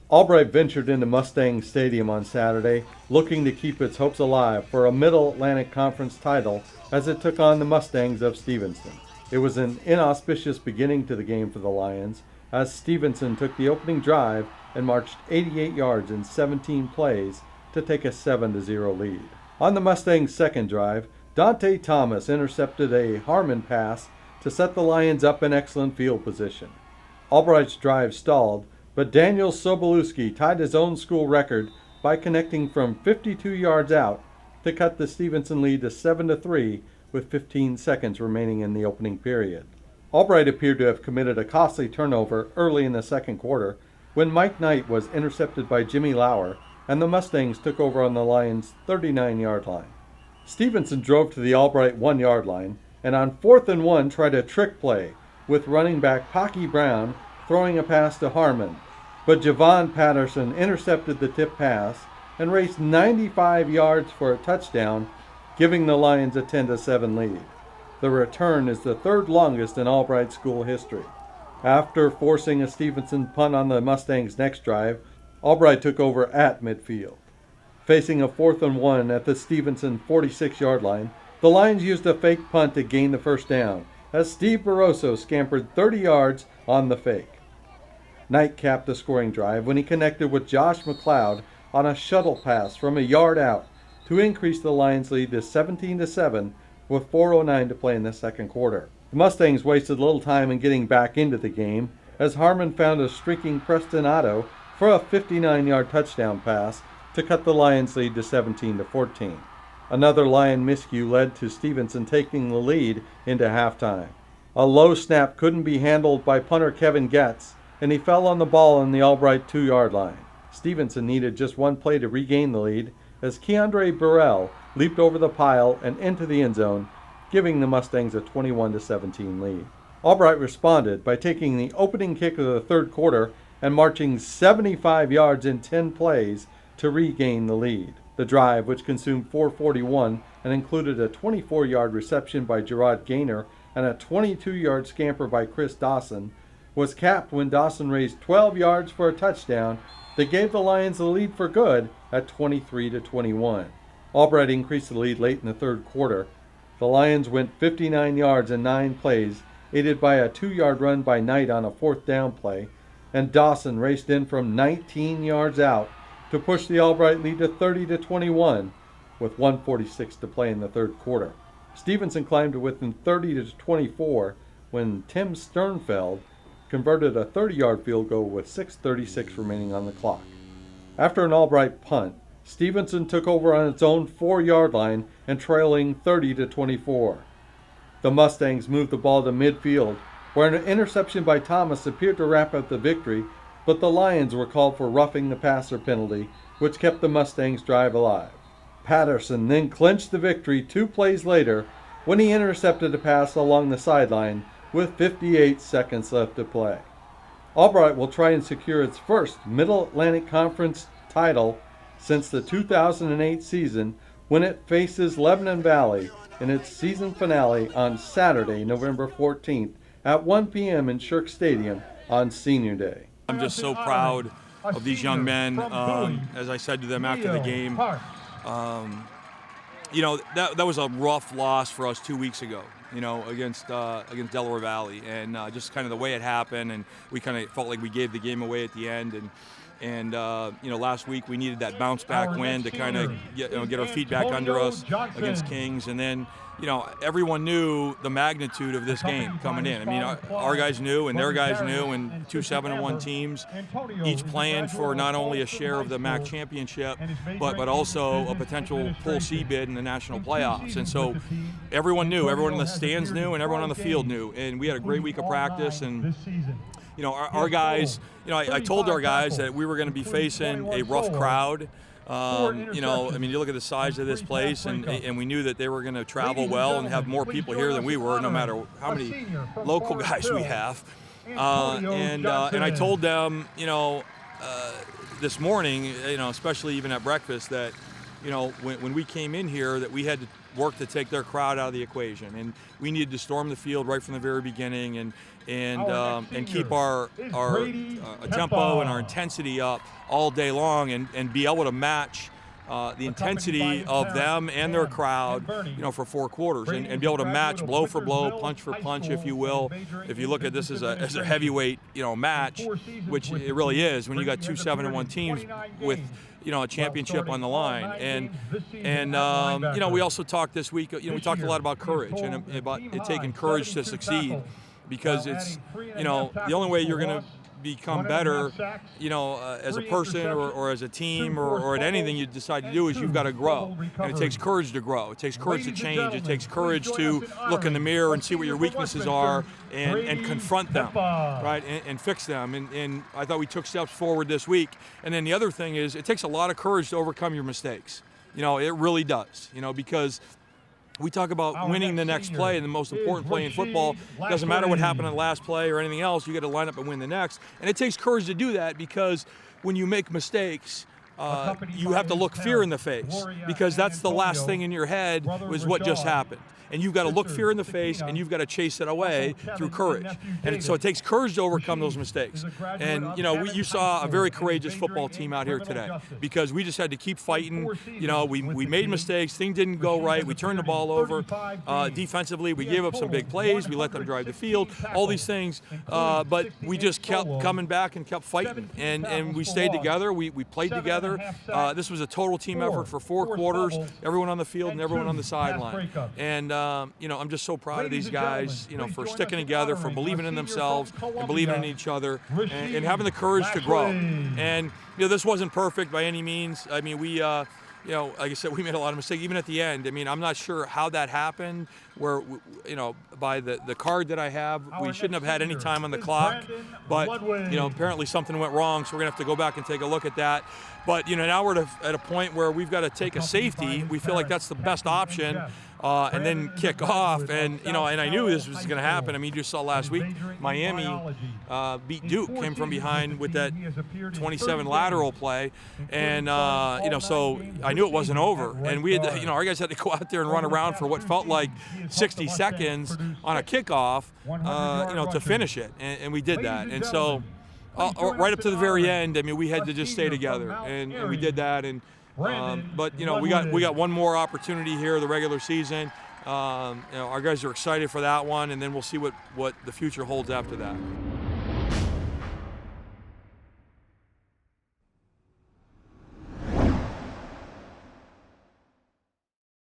Albright ventured into Mustang Stadium on Saturday, looking to keep its hopes alive for a Middle Atlantic Conference title as it took on the Mustangs of Stevenson. It was an inauspicious beginning to the game for the Lions, as Stevenson took the opening drive and marched 88 yards in 17 plays to take a 7-0 lead. On the Mustangs' second drive, Dante Thomas intercepted a Harmon pass to set the Lions up in excellent field position. Albright's drive stalled, but Daniel Sobolewski tied his own school record by connecting from 52 yards out to cut the Stevenson lead to 7-3 with 15 seconds remaining in the opening period. Albright appeared to have committed a costly turnover early in the second quarter when Mike Knight was intercepted by Jimmy Lauer and the Mustangs took over on the Lions' 39-yard line. Stevenson drove to the Albright 1-yard line and on 4th and 1 tried a trick play with running back Pocky Brown throwing a pass to Harmon, but Javon Patterson intercepted the tip pass and raced 95 yards for a touchdown, giving the Lions a 10-7 lead. The return is the third longest in Albright school history. After forcing a Stevenson punt on the Mustangs' next drive, Albright took over at midfield. Facing a 4th and 1 at the Stevenson 46-yard line, the Lions used a fake punt to gain the first down, as Steve Barroso scampered 30 yards on the fake. Knight capped the scoring drive when he connected with Josh McLeod on a shuttle pass from a yard out to increase the Lions' lead to 17-7 with 4:09 to play in the second quarter. The Mustangs wasted little time in getting back into the game as Harmon found a streaking Preston Otto for a 59-yard touchdown pass to cut the Lions' lead to 17-14. Another Lion miscue led to Stevenson taking the lead into halftime. A low snap couldn't be handled by punter Kevin Getz, and he fell on the ball on the Albright 2-yard line. Stevenson needed just one play to regain the lead as Keandre Burrell leaped over the pile and into the end zone, giving the Mustangs a 21-17 lead. Albright responded by taking the opening kick of the third quarter and marching 75 yards in 10 plays to regain the lead. The drive, which consumed 4:41 and included a 24-yard reception by Gerard Gaynor and a 22-yard scamper by Chris Dawson, was capped when Dawson raised 12 yards for a touchdown that gave the Lions the lead for good at 23-21. Albright increased the lead late in the third quarter. The Lions went 59 yards in 9 plays, aided by a 2-yard run by Knight on a 4th down play, and Dawson raced in from 19 yards out to push the Albright lead to 30-21 with 1:46 to play in the third quarter. Stevenson climbed to within 30-24 when Tim Sternfeld converted a 30-yard field goal with 6:36 remaining on the clock. After an Albright punt, Stevenson took over on its own 4-yard line and trailing 30-24. The Mustangs moved the ball to midfield, where an interception by Thomas appeared to wrap up the victory, but the Lions were called for roughing the passer penalty, which kept the Mustangs' drive alive. Patterson then clinched the victory 2 plays later when he intercepted a pass along the sideline with 58 seconds left to play. Albright will try and secure its first Middle Atlantic Conference title since the 2008 season when it faces Lebanon Valley in its season finale on Saturday, November 14th at 1 p.m. in Shirk Stadium on Senior Day. I'm just so proud of these young men. As I said to them after the game, that was a rough loss for us 2 weeks ago, against Delaware Valley, and just kind of the way it happened, and we kind of felt like we gave the game away at the end, and last week we needed that bounce back win to kind of get our feet back under us against Kings, and then everyone knew the magnitude of this game coming in. I mean, our guys knew, and their guys knew, and 2 7-1 teams, each playing for not only a share of the MAC championship, but also a potential full C bid in the national playoffs. And so everyone knew, everyone in the stands knew, and everyone on the field knew. And we had a great week of practice, and our guys, I told our guys that we were going to be facing a rough crowd. You look at the size of this place, and we knew that they were going to travel well and have more people here than we were, no matter how many local guys we have. And I told them, this morning, especially even at breakfast, that when we came in here, that we had work to take their crowd out of the equation, and we needed to storm the field right from the very beginning and keep our tempo and our intensity up all day long, and be able to match the intensity of them and their crowd, for 4 quarters, and be able to match blow for blow, punch for punch, if you will. If you look at this as a heavyweight, match, which it really is, when you got 2 7-1 teams with, a championship on the line. And we also talked this week, we talked a lot about courage and about it taking courage to succeed, because it's, the only way you're going to become better, as a person or as a team or at anything you decide to do, is you've got to grow. And it takes courage to grow. It takes courage to change. It takes courage to look in the mirror and see what your weaknesses are and confront them, right, and fix them. And I thought we took steps forward this week. And then the other thing is, it takes a lot of courage to overcome your mistakes. It really does, because we talk about winning the next play, and the most important play in football. Doesn't matter what happened on the last play or anything else. You got to line up and win the next. And it takes courage to do that, because when you make mistakes, you have to look fear in the face, because that's the last thing in your head was what just happened. And you've got to look fear in the face, and you've got to chase it away through courage. And so it takes courage to overcome those mistakes. And, you saw a very courageous football team out here today, because we just had to keep fighting. We made mistakes. Things didn't go right. We turned the ball over. Defensively, we gave up some big plays. We let them drive the field, all these things. But we just kept coming back and kept fighting. And we stayed together. We played together. This was a total team effort for 4 quarters, everyone on the field and everyone on the sideline. And I'm just so proud of these guys, for sticking together, for believing in themselves and believing in each other, and having the courage to grow. And, this wasn't perfect by any means. I mean, we, like I said, we made a lot of mistakes, even at the end. I mean, I'm not sure how that happened, where, by the card that I have, we shouldn't have had any time on the clock. But, apparently something went wrong, so we're going to have to go back and take a look at that. But, now we're at a point where we've got to take a safety. We feel like that's the best option. And then kick off, and and I knew this was going to happen. I mean, you just saw last week, Miami beat Duke, came from behind with that 27 lateral play, and so I knew it wasn't over. And we had to, our guys had to go out there and run around for what felt like 60 seconds on a kickoff, to finish it, and we did that. And so right up to the very end, I mean, we had to just stay together, and we did that. And but we got one more opportunity here, the regular season. Our guys are excited for that one, and then we'll see what the future holds after that.